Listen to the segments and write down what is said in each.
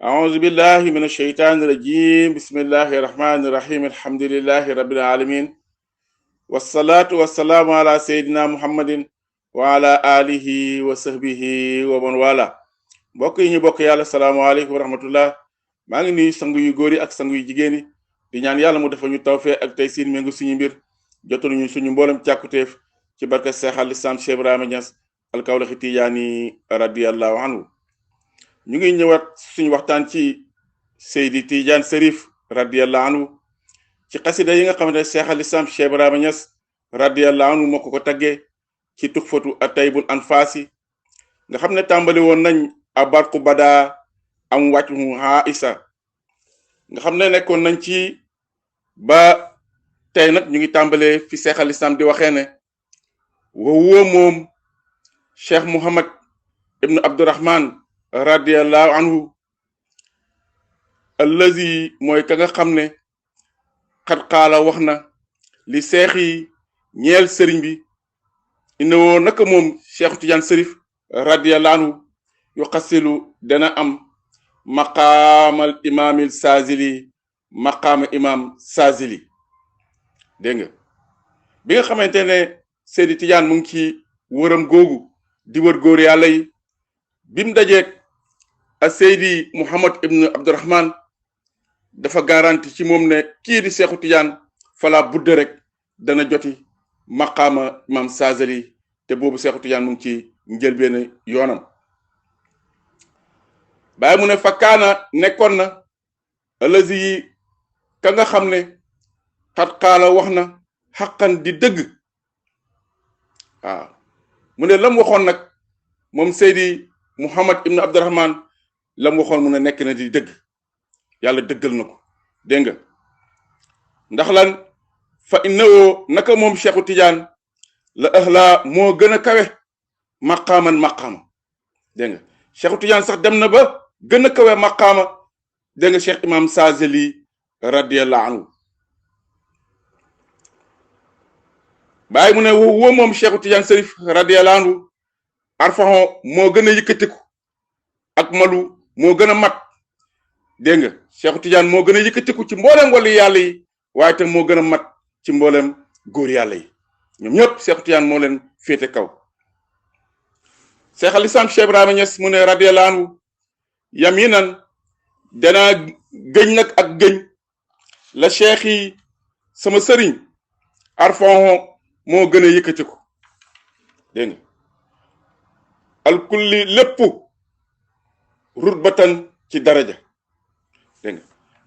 أعوذ بالله من الشيطان الرجيم بسم الله الرحمن الرحيم الحمد لله رب العالمين والصلاة والسلام على سيدنا محمد وعلى آله وصحبه ومن والاه mbokk yi ñu bokk yàlla salaamaaleykum wa rahmatullah maa ngi nuyu sangu yu góor yi ak sangu yu jigéen yi di ñaan yàlla mu defal ñu tawfeex ak taysiir méngu suñu mbir jotal ñu suñu mboolem càkkutéef ci barka Seex al Islaam Cheikh Ibrahima Niass al-Kawlaxi Tijaani radiyallahu anhu ñu ngi ñëwaat suñu waxtaan ci Seydi Tidiane Cherif radiyallahu anhu ci xasida yi nga xamante ne Cheikh al Islam Cheikh Ibrahima Niass radiyallahu anhu moo ko taggee ci tuxfatu at-taybul anfaasi nga xam ne tàmbali woon nañ abarku bada am wàccu Aïsa nga xam ne nekkoon nañ ci ba tey nag ñu ngi tàmbalee fi Cheikh al Islam di waxee ne wa huwa moom Cheikh Mouhamad ibnu Abdurrahman radiyallahu anhu allazi mooy ka nga xam ne xat xaala wax na li seex yi ñeel sëriñ bi ina woo naka moom Cheikh Tidiane Cherif radiyallahu anhu yu xasilu dana am maqaamal imaamil Saazili maqaama imam Saazili dégg nga bi nga xamante ne Seydi Tidiane mu ngi ci wëram googu di wër góor yàlla yi bim dajeeg a Seydi Mouhamad ibnu Abdurrahman dafa garanti ci moom ne kii di Seexu Tidiane fala budde rek dana joti maqaama imam Saazili te boobu Seexu Tidiane mu ngi ci njëlbéen yoonam bàyyi mu ne fakkaana nekkoon na alazi yi ka nga xam ne xat xaala wax na xaqan di dëgg waaw mu ne lam waxoon nag moom Seydi Mouhamad ibnu Abdurrahman lam waxoon mu ne nekk na di dëgg yàlla dëggal na ko dégg nga ndax lan fa innawoo naka moom Cheikhu Tidiane la ahla moo gën a kawe maqaaman maqaama dégg nga Cheikhu Tidiane sax dem na ba gën a kawe maqaama dégg nga Cheikh Imam Saazili radiyallahu anhu bàyyi mu ne woo moom Cheikhu Tidiane Cherif radiyallahu anhu arfaxon moo gën a yëkkatiku ak malu moo gën a mat dégg nga Cheikhu Tidiane moo gën a yëkkatiku ci mboolem wali yàlla yi waaye te moo gën a mat ci mboolem góor yàlla yi ñoom ñëpp Cheikhu Tidiane moo leen féete kaw Cheikh al Islam Cheikh Ibrahima Niass mu ne radiyallahu anhu yaminan danaa gëñ nag ak gëñ la cheikh yi sama sëriñ arfaxon moo gën a yëkkatiku dégg nga alkulli lépp rutbatan ci daraja dégg nga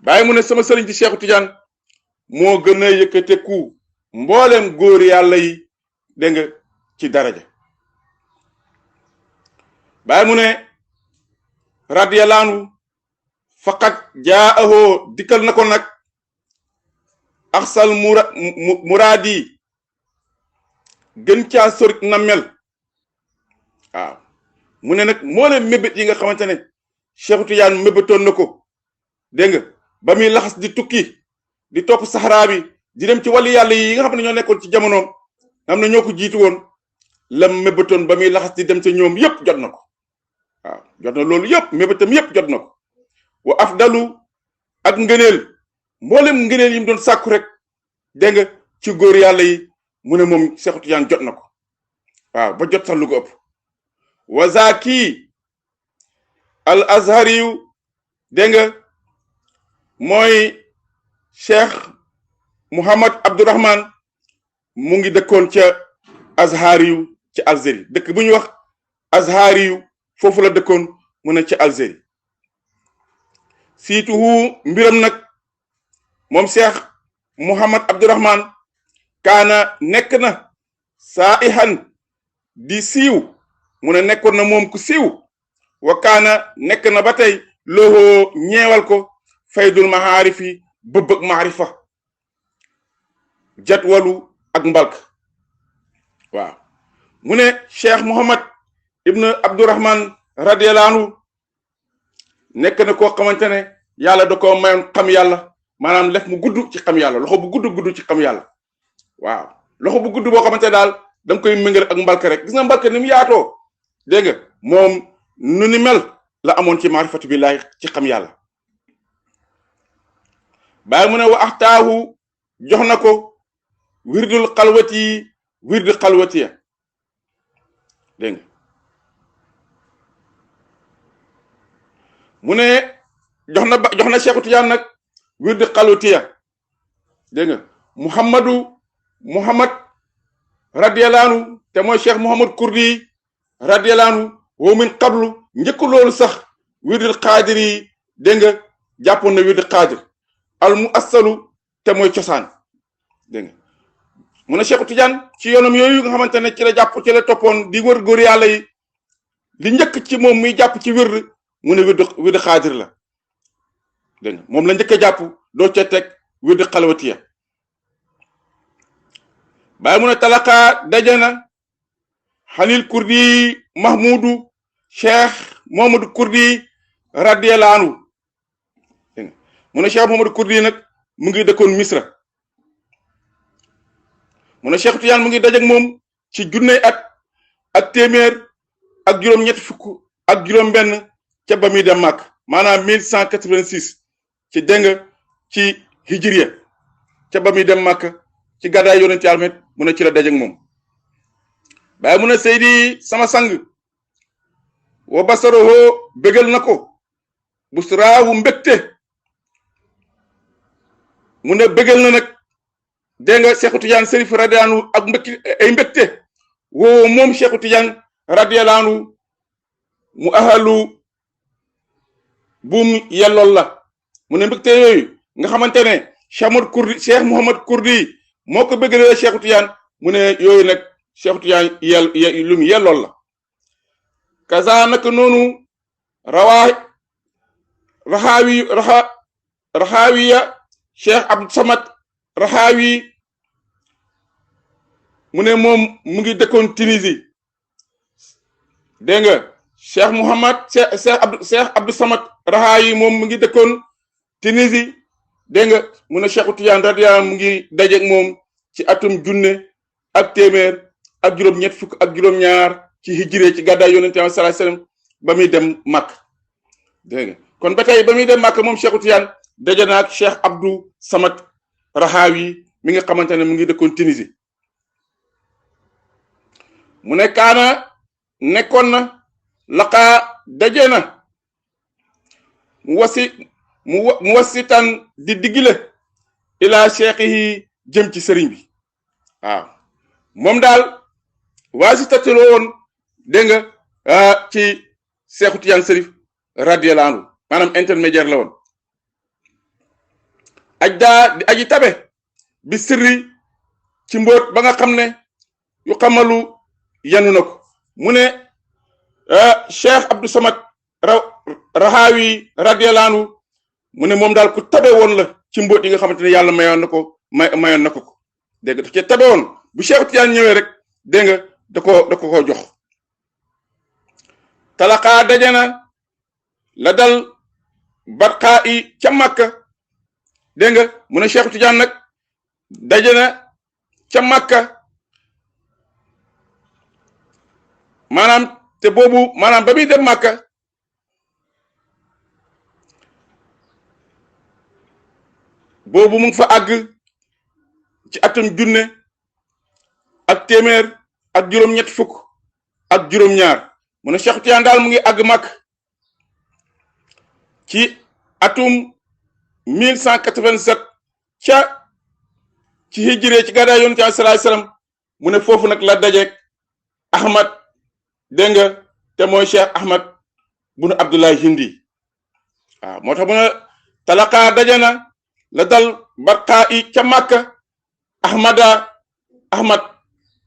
bàyyi mu ne sama sëriñ ci Cheikhu Tidiane moo gën a yëkkateku mboolem góor yàlla yi dégg nga ci daraja bàyyi mu ne radiyallahu anhu faqat jaahoo dikkal na ko nag axsal muraadi gën caa sorit na mel waaw mu ne nag moo leen mébét yi nga xamante ne Cheikhu Tidiane mébétoon na ko dégg nga ba muy laxas di tukki di topp saxaraa bi di dem ci wàllu yàlla yi nga xam ne ñoo nekkoon ci jamonoom am na ñoo ko jiitu woon la mébétoon ba muy laxas di dem ca ñoom yépp jot na ko waaw jot na loolu yépp mébétam yépp jot na ko wa afdalu ak ngëneel mboolem ngëneel yi mu doon sàkku rek dégg nga ci góor yàlla yi mu ne moom Cheikhu Tidiane jot na ko waaw ba jot sax lu ko ëpp wa zaki al azhari yu dégg nga mooy Cheikh Mouhamad Abdurrahman mu ngi dëkkoon ca azhari yu ci Algérie dëkk bu ñuy wax azhari yu foofu la dëkkoon mu ne ci Algérie siituhu mbiram nag moom Cheikh Mouhamad Abdurrahman kaana nekk na saihan di siiw mu ne nekkoon na moom ku siiw wa kaana nekk na ba tey loxo ñeewal ko faydul maarifi bëbbëg maarifa jatwalu ak mbalk waaw mu ne Cheikh Mouhamad ibnu Abdurrahman radiyallahu anhu nekk na koo xamante ne yàlla da ko mayoon xam yàlla maanaam lef mu gudd ci xam yàlla loxo bu gudd ci xam yàlla waaw loxo bu gudd boo xamante ne daal da nga koy méngale ak mbalka rek gis nga mbalka ni mu yaatoo dégg nga moom nu ni mel la amoon ci maarifatu billahi ci xam yàlla. bàyyi mu ne wa axtaahu jox na ko wirdul xalwati wirdu xalwatiya dégg nga mu ne jox na Cheikhu Tijaan nag wirdu xalwatiya dégg nga Muhammad radiyallahu anhu te mooy Cheikh Muhammad Kurdi radiyallahu anhu wa min qablu njëkk loolu sax wirdul xaadir yi dégg nga jàppoon na wirdu xaadir al mu assalu te mooy cosaan dégg nga mu ne Cheikhu Tijaan ci yoonam yooyu nga xamante ne ci la jàpp ci la toppoon di wër góor yàlla yi li njëkk ci moom muy jàpp ci wird mu ne wird xaadir la dégg nga moom la njëkk a jàpp doo ca teg wird xalwatiya bàyyi mu ne talaka dajana xalil kurdi mahmudu cheikh mohamadou kurdi radiyallahu anhu dégg nga mu ne cheikh mohamadou kurdi nag mu ngi dëkkoon misra mu ne Cheikh Tijaan mu ngi dajak moom ci junney at ak téeméer ak juróom-ñett fukk ak juróom-benn ca ba muy dem màkk maanaam 1186 ci dégg ci hijriya ca ba muy dem màkk ci gàddaay yonent Yàlla mu ne ci la dajak moom. Baay mu ne Seydi sama sang wa basaroho bégal na ko busraawu mbégte mu ne bégal na nag. dégg nga Cheikhu Tijaan Sërif radiyallahu anhu ak mbégte woo moom Cheikhu Tijaan radiyallahu anhu mu ahalu buum yellool la mu ne mbégte yooyu nga xamante ne Cheikh Muhammad Kurdi moo ko bëggalee Cheikhu Tijaan mu ne yooyu nag Cheikhu Tijaan lu mu yellool la kaza naka noonu raxaawiya Cheikh Abdou Samad Raxaawi mu ne moom mu ngi dëkkoon Tunisie dégg nga Cheikh Abdou Samad Raxaawi moom mu ngi dëkkoon Tunisie dégg nga mu ne Cheikhu Tijaan radiyallahu anhu mu ngi dajeek moom ci atum junne ak téeméer ak juróom-ñett fukk ak juróom-ñaar ci hijré ci gàddaay yonent Yàlla sallallahu alayhi wasallam ba muy dem Màkk dégg nga kon ba tey ba muy dem Màkk moom Cheikhu Tijaan daje na ak Cheikh Abdou Samad Raxaawi mi nga xamante ne mu ngi dëkkoon Tunisie mu ne kaana nekkoon na laqaa daje na mu wasitan di diggile ila cheikh yi jëm ci sëriñ bi waaw moom daal waasitatu la woon dégg nga ci Cheikhu Tijaan Sërif radiyallahu anhu maanaam intermédiaire la woon di aji tabe bi sirri ci mbóot ba nga xam ne yu xamalu yanu na ko mu ne Cheikh Abdou Samad Raxaawi radiyallahu anhu mu ne moom daal ku tabe woon la ci mbóot yi nga xamante ne yàlla mayoon na ko mayoon na ko dégg nga daf cee tabe woon bu Cheikh Tijaan ñëwee rek dégg nga da ko jox talaqaa dajana la dal barqaa i ca Makka dégg nga mu ne Cheikh Tijaan nag daje na ca Makka maanaam te boobu maanaam ba muy dem Makka boobu mu ngi fa àgg ci atum junne ak téeméer ak juróom-ñett fukk ak juróom-ñaar mu ne Cheikh Tijaan daal mu ngi àgg Makka ci atum 1187 ci hijré ci gàddaay yonent Yàlla sallallahu alayhi wasallam mu ne foofu nag la dajeek Ahmad dégg nga te mooy Cheikh Ahmad bunu Abdullahi Hindi waaw moo tax mu ne talaqaa dajana la dal barqaa i ca Makka Ahmad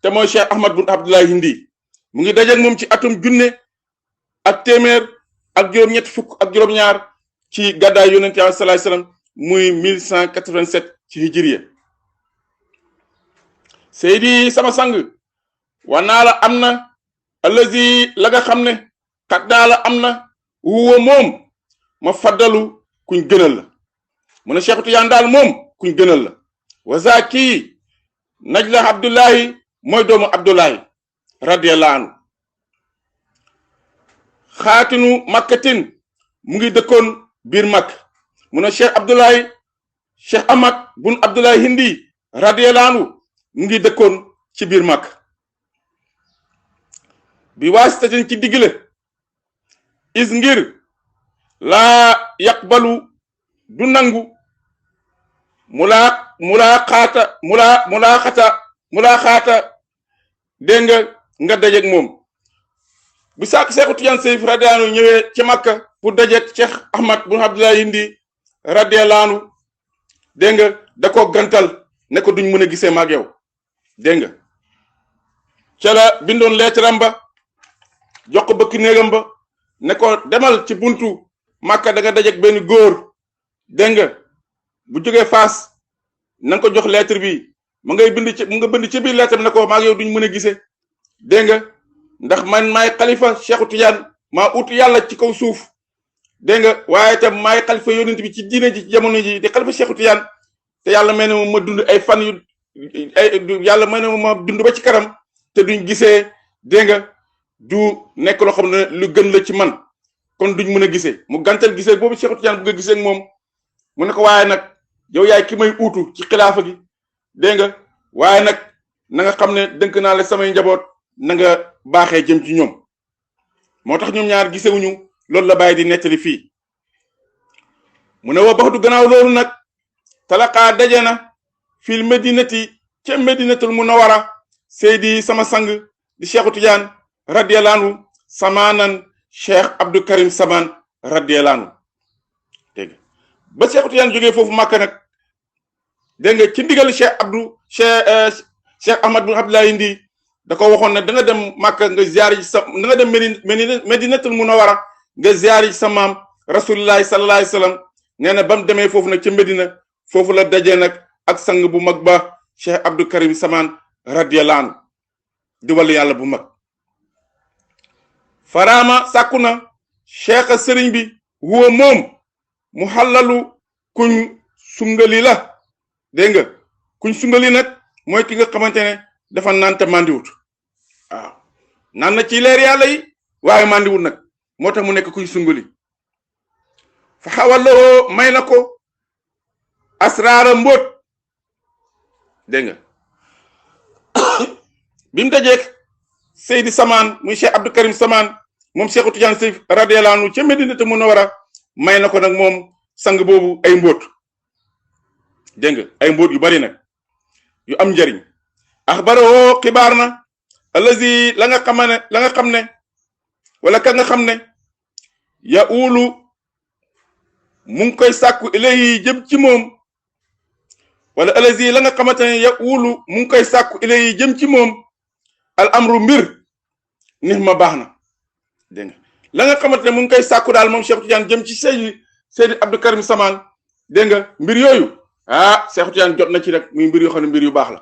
te mooy Cheikh Ahmad bunu Abdullahi Hindi mu ngi dajeek moom ci atum junne ak téeméer ak juróom-ñett fukk ak juróom-ñaar ci gàddaay yonent Yàlla sallallahu alayhi wasallam muy 1187 ci hijriya Seydi sama sang wanaa la am na allazi la nga xam ne xat daa la am na huwa moom ma faddalu kuñ gënal la mu ne Cheikh Tijaan daal moom kuñ gënal la wazaki Najla Abdullahi mooy doomu Abdullahi radiyallahu anhu xaatinu makkatin mu ngi dëkkoon biir Makka mu ne Cheikh Ahmad bun Abdoulaye Hindi radiyallahu anhu mu ngi dëkkoon ci biir Makka bi waasitatin ci digle is ngir laa yaqbalu du nangu mulaaxaata dégg nga dajeeg moom bi Seexu Tijaan Sërif radiyallahu anhu ñëwee ci Makka pour dajeeg Cheikh Ahmad bun Abdoulaye Hindi radiyallahu anhu dégg nga da ko gantal ne ko duñ mën a gisee maag yow dégg nga ca la bindoon leetaram ba jox ko bëkk néegam ba ne ko demal ci buntu Makka da nga dajeeg benn góor dégg nga bu jógee Faas na nga ko jox lettre bi mu nga bind ci biir lettre bi ne ko maag yow duñ mën a gisee dégg nga ndax man maay xalifa Cheikhu Tijaan maa ut yàlla ci kaw suuf dégg nga waaye itam maay xalifa yonent bi ci diine ji ci jamono ji di xalifa Cheikhu Tijaan te yàlla may na ma dund ay fan yàlla may na ma dund ba ci kanam te duñ gisee dégg nga du nekk loo xam ne lu gën la ci man kon duñ mën a gisee mu gàntal gisee boobu Cheikhu Tijaan bëgg a gisee ak moom mu ne ko waaye nag yow yaay ki may uutu ci xilaafa gi dégg nga waaye nag na nga xam ne dënk naa la samay njaboot na nga baaxee jëm ci ñoom moo tax ñoom ñaar gisewuñu loolu la bàyyi di nettali fii mu ne wa baxdu gannaaw loolu nag talaqaa daje na fil medinati ca medinatul munawara seydi sama sang di Cheikhu Tijaan radiyallahu anhu samaanan Cheikh Abdou Karim Samaan radiyallahu anhu dégg ba Cheikhu Tijaan jógee foofu Makka nag dégg nga ci ndigal Cheikh Ahmad bin Abdoulaye Hindi da ko waxoon ne da nga dem Makka nga ziyaar ji sa da nga dem medinatul munawara nga ziyaar ji sa maam rasulillahi sallallahu alayhi wa sallam nee na ba mu demee foofu nag ca Medina foofu la dajee nag ak sang bu mag ba Cheikh Abdou Karim Samaan radiyallahu anhu di wàllu yàlla bu mag faraama sàkku na cheikh sëriñ bi huwa moom mu xallalu kuñ sungali la dégg nga kuñ sungali nag mooy ki nga xamante ne dafa naan te mandiwut waaw naan na ci leer yàlla yi waaye mandiwut nag moo tax mu nekk kuñ sungali fa xawaloo may na ko asraara mbóot dégg nga bi mu dajeek Seydi Samaan muy Cheikh Abdou Karim Samaan moom Cheikhu Tijaan Sërif radiyallahu anhu ca Medinatu Munawwara may na ko nag moom sang boobu ay mbóot dégg nga ay mbóot yu bari nag yu am njariñ axbaroo xibaar na allazi la nga xam ne wala ka nga xam ne ya uulu mu ngi koy sàkku ilayhi jëm ci moom wala allazi la nga xamante ne ya uulu mu ngi koy sàkku ilayhi jëm ci moom al amru mbir nix ma baax na dégg nga la nga xamante ne mu ngi koy sàkku daal moom Cheikh Tidiane jëm ci Seydi Abdou Karim Samaan dégg nga mbir yooyu Cheikh Tidiane jot na ci rek muy mbir yoo xam ne mbir yu baax la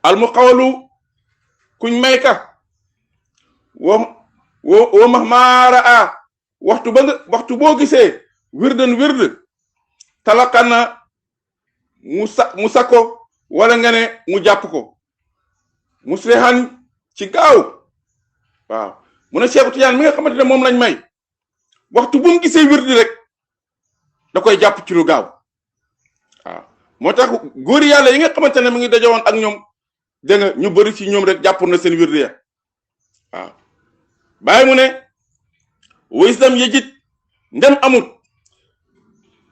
al mu xawalu kuñ may ka wo mahmaara waxtu boo gisee wird talakana mu sako wala nga ne mu jàpp ko muslihan ci gaaw waaw mu ne Cheikh Tidiane mi nga xamante ne moom lañ may waxtu bu mu gisee wird rek da koy jàpp ci lu gaaw waaw moo tax góor yàlla yi nga xamante ne mu ngi dajewoon ak ñoom dégg nga ñu bëri ci ñoom rek jàpp na seen wird ya waaw bàyyi mu ne wisdom yejit ndem amut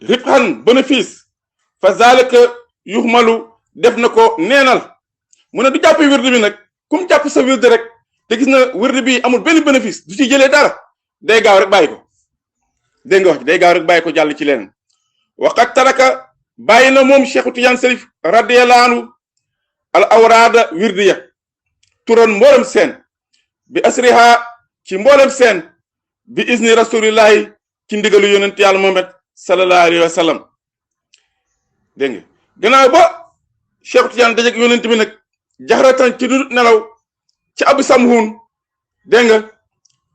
ribxan bénéfice fa zalika yuxmalu def na ko neenal mu ne du jàpp wird bi nag kum jàpp sa wird rek te gis na wird bi amul benn bénéfice du ci jëlee dara day gaaw rek bàyyi ko dégg nga wax day gaaw rek bàyyi ko jàll ci leneen waqat taraka bàyyi na moom Cheikhu Tidiane Sërif radiyallahu anhu al awraada wirdiya turan mboolem seen bi asriha ci mboolem seen bi izni rasulillahi ci ndigalu yonent yàlla Muhammad sallallahu alayhi wa sallam dégg nga gannaaw ba Cheikh Tidiane dajeg yonent bi nag jaxaratan ci du nelaw ci abu samhun dégg nga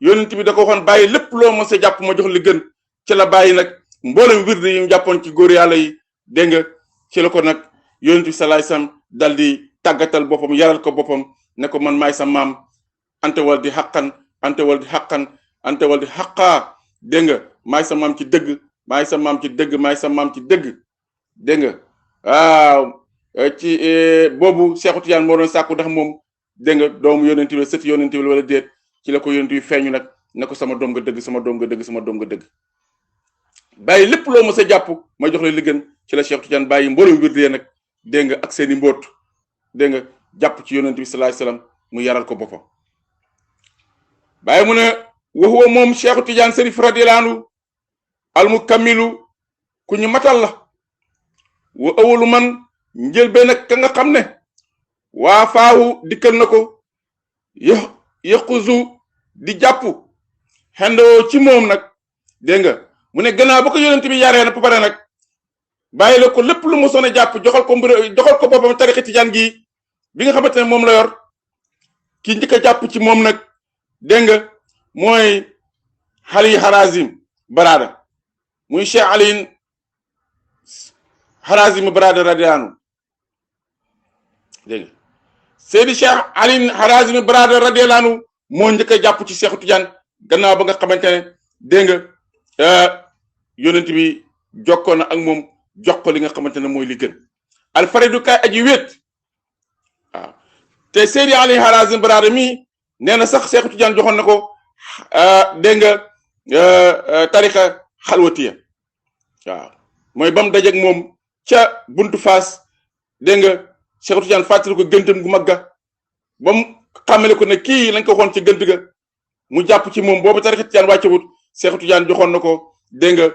yonent bi da ko waxoon bàyyi lépp loo mos a jàpp ma jox li gën ci la bàyyi nag mboolem wirdi yi mu jàppoon ci góor yàlla yi dégg nga ci la ko nag yonent bi sallallahu alayhi wasallam dal di tàggatal boppam yaral ko boppam ne ko man maay sa maam ante wal di xaqan anta waldi haqqan anta waldi haqqa dégg nga maay sa maam ci dëgg maay sa maam ci dëgg maay sa maam ci dëgg dégg nga waaw ci boobu Seexu Tijaan moo doon sàkku ndax moom dégg nga doomu yonent bi sëti yonent bi wala déet ci la ko yonent bi feeñu nag ne ko sama doom nga dëgg sama doom nga dëgg sama doom nga dëgg bàyyi lépp loo mës a jàpp ma jox la li gën ci la Seexu Tijaan bàyyi mboolem wirdee nag dégg nga ak seeni mbóot dégg nga jàpp ci yonent bi sallallahu alayhi wasallam mu yaral ko boppam bàyyi mu ne wa huwa moom Seexu Tijaan Sërif radiyallahu anhu al mukammilu ku ñu matal la wa awalu man njël benn ka nga xam ne waa faawu dikkal na ko yaquzu di jàpp xendoo ci moom nag dégg nga mu ne gannaaw ba ko yonent bi yaree na ba pare nag bàyyi la ko lépp lu mosoon a jàpp joxal ko boppam tarixa tijaan gi bi nga xamante ne moom la yor ki njëkk a jàpp ci moom nag dégg nga mooy Ali Harazim Barada muy Cheikh Ali Harazim Barada radiyallahu anhu dégg nga Seydi Cheikh Ali Harazim Barada radiyallahu anhu moo njëkk a jàpp ci Seexu Tijaan gannaaw ba nga xamante ne dégg nga yonent bi jokkoo na ak moom jox ko li nga xamante ne mooy li gën alfaridu kay aji wéet waaw te Seydi Ali Harazim Barada mi nee na sax Seexu Tijaan joxoon na ko dégg nga tarixa xalwatiya waaw mooy ba mu dajeeg moom ca buntu Faas dégg nga Seexu Tijaan fàttali ko gëntam gu magga ba mu xamale ko ne kii lañ ko waxoon ci gënt ga mu jàpp ci moom boobu tarixa Tijaan wàccewut Seexu Tijaan joxoon na ko dégg nga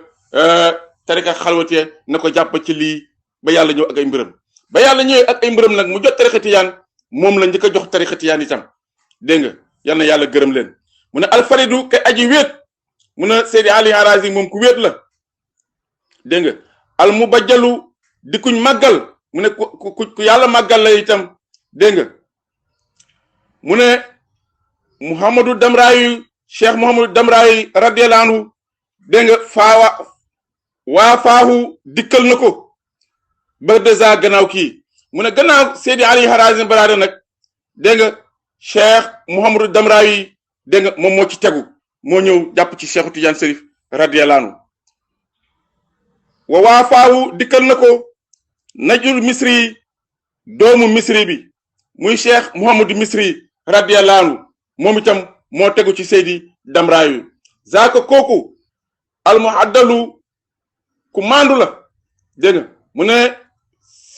tarixa xalwatiya na ko jàpp ci lii ba yàlla ñëw ak ay mbiram ba yàlla ñëwee ak ay mbiram nag mu jot tarixa Tijaan moom la njëkk a jox tarixa Tijaan itam dégg nga yal na yàlla gërëm leen mu ne alfaridu kay aji wéet mu ne Seydi Ali Harazim moom ku wéet la dégg nga al mubajjalu di kuñ màggal mu ne ku yàlla màggal la itam dégg nga mu ne Muhammadu Damraayu Cheikh Muhammadu Damraayu radiyallahu anhu dégg nga waa faahu dikkal na ko ba dèjà gannaaw kii mu ne gannaaw Seydi Ali Harazim Barada nag dégg nga Cheikh Muhammadu Damraayu dégg nga moom moo ci tegu moo ñëw jàpp ci Seexu Tijaan Sërif radiyallahu anhu waa faawu dikkal na ko najul misri doomu misri bi muy Cheikh Muhammadu Misri radiyallahu anhu moom itam moo tegu ci Seydi Damraayu zaaka kooku almuhaddalu ku maandu la dégg nga mu ne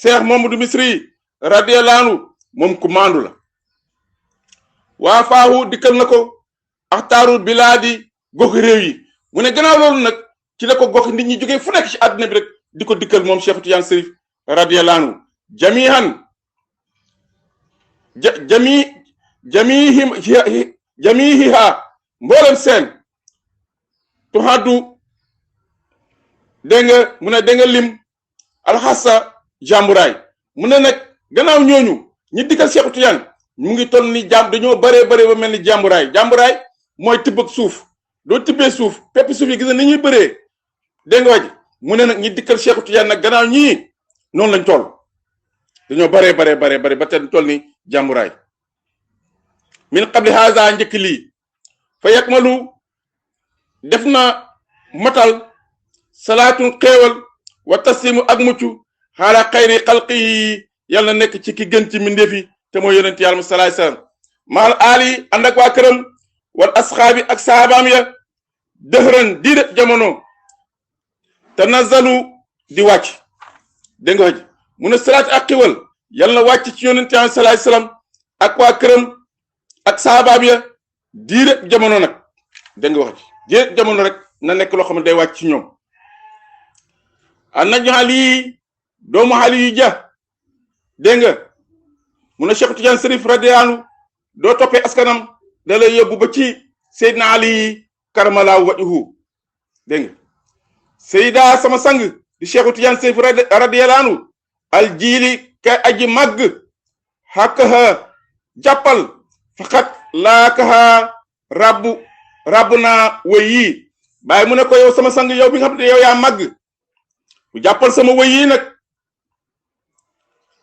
Cheikh Muhammadu Misri radiyallahu anhu moom ku maandu la waa faawu dikkal na ko axtaaru bilaadi goxi réew yi mu ne gannaaw loolu nag ci la ko gox nit ñi jógee fu nekk ci àdduna bi rek di ko dikkal moom Cheikh Tijaan Sërif radiyallahu anhu jamihiha mboolem seen tuhaddu dégg nga mu ne dégg nga lim alxassa jàmburaay mu ne nag gannaaw ñooñu ñi dikkal Cheikh Tijaan mu ngi toll ni dañoo bëree ba mel ni jàmburaay mooy tibb ak suuf doo tibbee suuf pepp suuf yi gis ni ñuy bëree dégg nga waji mu ne nag ñi dikkal Seexu Tijaan nag gannaaw ñii noonu lañ toll dañoo bëree ba te toll ni jàmburaay min qabli haza njëkk lii fa yakmalu def na matal salaatun xéewal wa taslimu ak mucc xaala xayri xalqi yi yàlla na nekk ci ki gën ci mindeefi te mooy yonent yàlla sallallahu alayhi wasallam maal aali ànd ak waa këram wal asxaabi ak saabaam ya dëxëran diire jamono tanazzalu di wàcc dégg nga waji mu ne salaat ak xiwal yàlla na wàcc ci yonent yàlla sallallahu alayhi wasallam ak waa këram ak saabaam ya diire jamono nag dégg nga wax ji diire jamono rek na nekk loo xam ne day wàcc ci ñoom a nañu xali doomu xali yu ja dégg nga mu ne Cheikh Tijaan Sërif radiyallahu anhu doo toppee askanam da lay yóbbu ba ci Seydina Ali karamallahu wajhu dégg nga Seyda sama sang di Cheikh Tijaan Sërif radiyallahu anhu al jiili kay aji màgg xàkkaha jàppal faqat laakaha rabbu naa wëy yi bàyyi mu ne ko yow sama sang yow bi nga xam ne yow yaa màgg bu jàppal sama wëy yi nag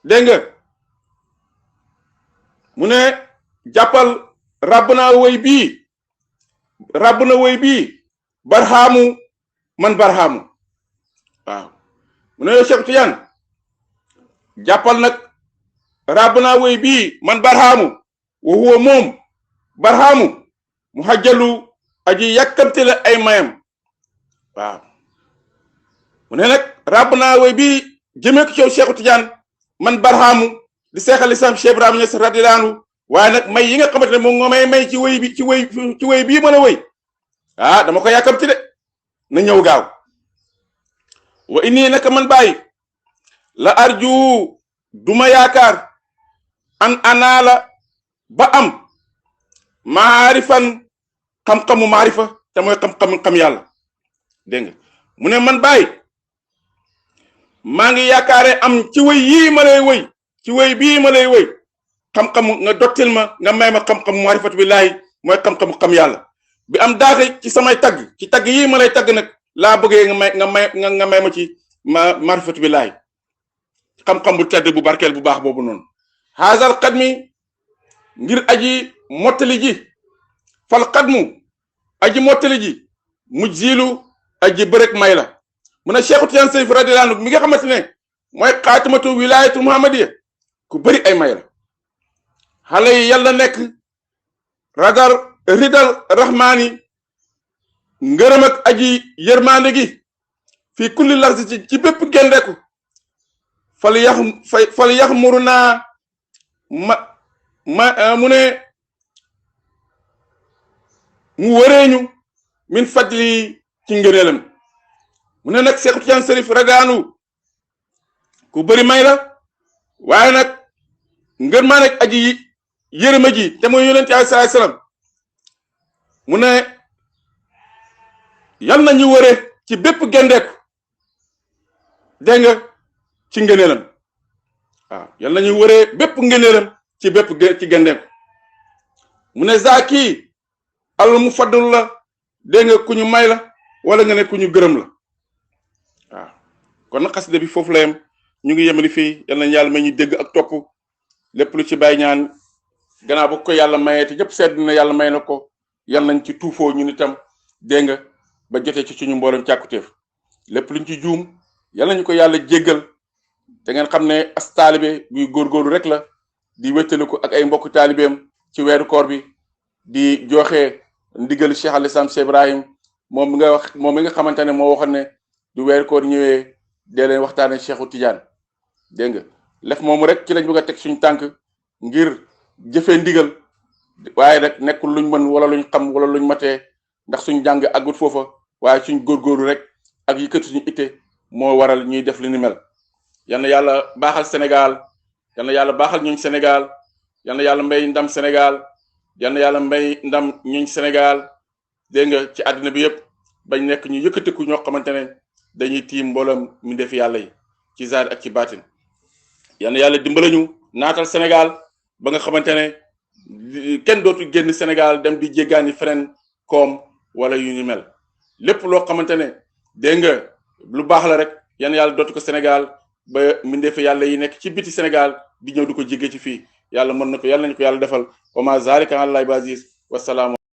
dégg nga mu ne jàppal rabb naa wëy bii ràbb na woy bii barhaamu man barhaamu waaw mu ne yow Cheikh Tidiane jàppal nag ràbb naa woy bii man barhaamu wa huwa moom barhaamu mu xajjalu aji yàkkamte la ay mayam waaw mu ne nag ràbb naa woy bii jëmee ko ci yow Cheikh Tidiane man barhaamu di seexal islam Cheikh Ibrahima Niass radiyallahu anhu waaye nag may yi nga xamante ne moom nga may ci woy bi ci woy bii mën a woy dama ko yàkkamti de na ñëw gaaw wa inni naka man bàyyi la arju duma yaakaar an anaala ba am maarifan xam-xamu maarifa te mooy xam yàlla dégg nga mu ne man bàyyi maa ngi yaakaare am ci woy yii ma lay woy ci woy bii ma lay woy xam-xamu nga dottil ma nga may ma xam-xamu maarifatu billaahi mooy xam-xamu xam yàlla bi am daate ci samay tagg ci tagg yii ma lay tagg nag laa bëggee nga may ma ci maarifatu billaahi xam-xam bu tedd bu barkeel bu baax boobu noonu haazal xadmi ngir aji mottali ji fal xadmu aji mottali ji mujzilu aji bërëg may la mu ne Cheikh Tidiane Chérif radiyallahu anhu mi nga xamante ne mooy xaatimatu wilaayatu muhammadiya ku bëri ay may la xale yi yàlla nekk ridal rahmaani ngërëm ak aji yërmaande gi fii kulli larsi ci bépp gendeku fal yax muru naa mu ne mu wëreeñu min fadli ci ngëneelam mu ne nag Cheikh Tidiane Chérif radiyallahu anhu ku bëri may la waaye nag ngërmaande ak aji yërëma ji te mooy yonent sallallahu alayhi wasallam mu ne yal na ñu wëre ci bépp gendeeku dégg nga ci ngëneelam waaw yal na ñu wëree bépp ngëneelam ci bépp ci gendeeku mu ne zaaki al mu faddul la dégg nga ku ñu may la wala nga ne ku ñu gërëm la waaw kon nag xasida bi foofu la yem ñu ngi yemali fii yal nañu yàlla may ñu dégg ak topp lépp lu ci bàyyi ñaan gannaaw ba ko yàlla mayee te ñëpp sedd na yàlla may na ko yal nañ ci tuufoo ñun itam dégg nga ba jotee ci suñu mboolem càkkutéef lépp luñ ci juum yal nañu ko yàlla jéggal te ngeen xam ne as taalibe buy góorgóorlu rek la di wéttali ko ak ay mbokk taalibeem ci weeru koor bi di joxe ndigal Cheikh al Islam Cheikh Ibrahim moom mi nga xamante ne moo waxoon ne du weeru koor ñëwee dee leen waxtaane Cheikhu Tidiane dégg nga lef moomu rek ci lañ bëgg a teg suñu tànk ngir jëfee ndigal waaye rek nekkul luñ mën wala luñ xam wala luñ matee ndax suñ jàng àggut foofa waaye suñ góorgóorlu rek ak yëkkati suñu itte moo waral ñuy def li ni mel yal na yàlla baaxal Sénégal yal na yàlla baaxal ñuñ Sénégal yal na yàlla mbay ndam Sénégal yal na yàlla mbay ndam ñuñ Sénégal dégg nga ci àddina bi yëpp bañ nekk ñu yëkkatiku ñoo xamante ne dañuy tiim mbooloom mi def yàlla yi ci zaar ak ci baatin yal na yàlla dimbala ñu naatal Sénégal ba nga xamante ne kenn dootu génn Sénégal dem di jéggaani feneen koom wala yu ñu mel lépp loo xamante ne dégg nga lu baax la rek yal na yàlla dootu ko Sénégal ba mbindeef yàlla yi nekk ci biti Sénégal di ñëw di ko jégge ci fii yàlla mën na ko yàlla nañu ko yàlla defal wa ma zalika ala llahi bi aziz wassalaamu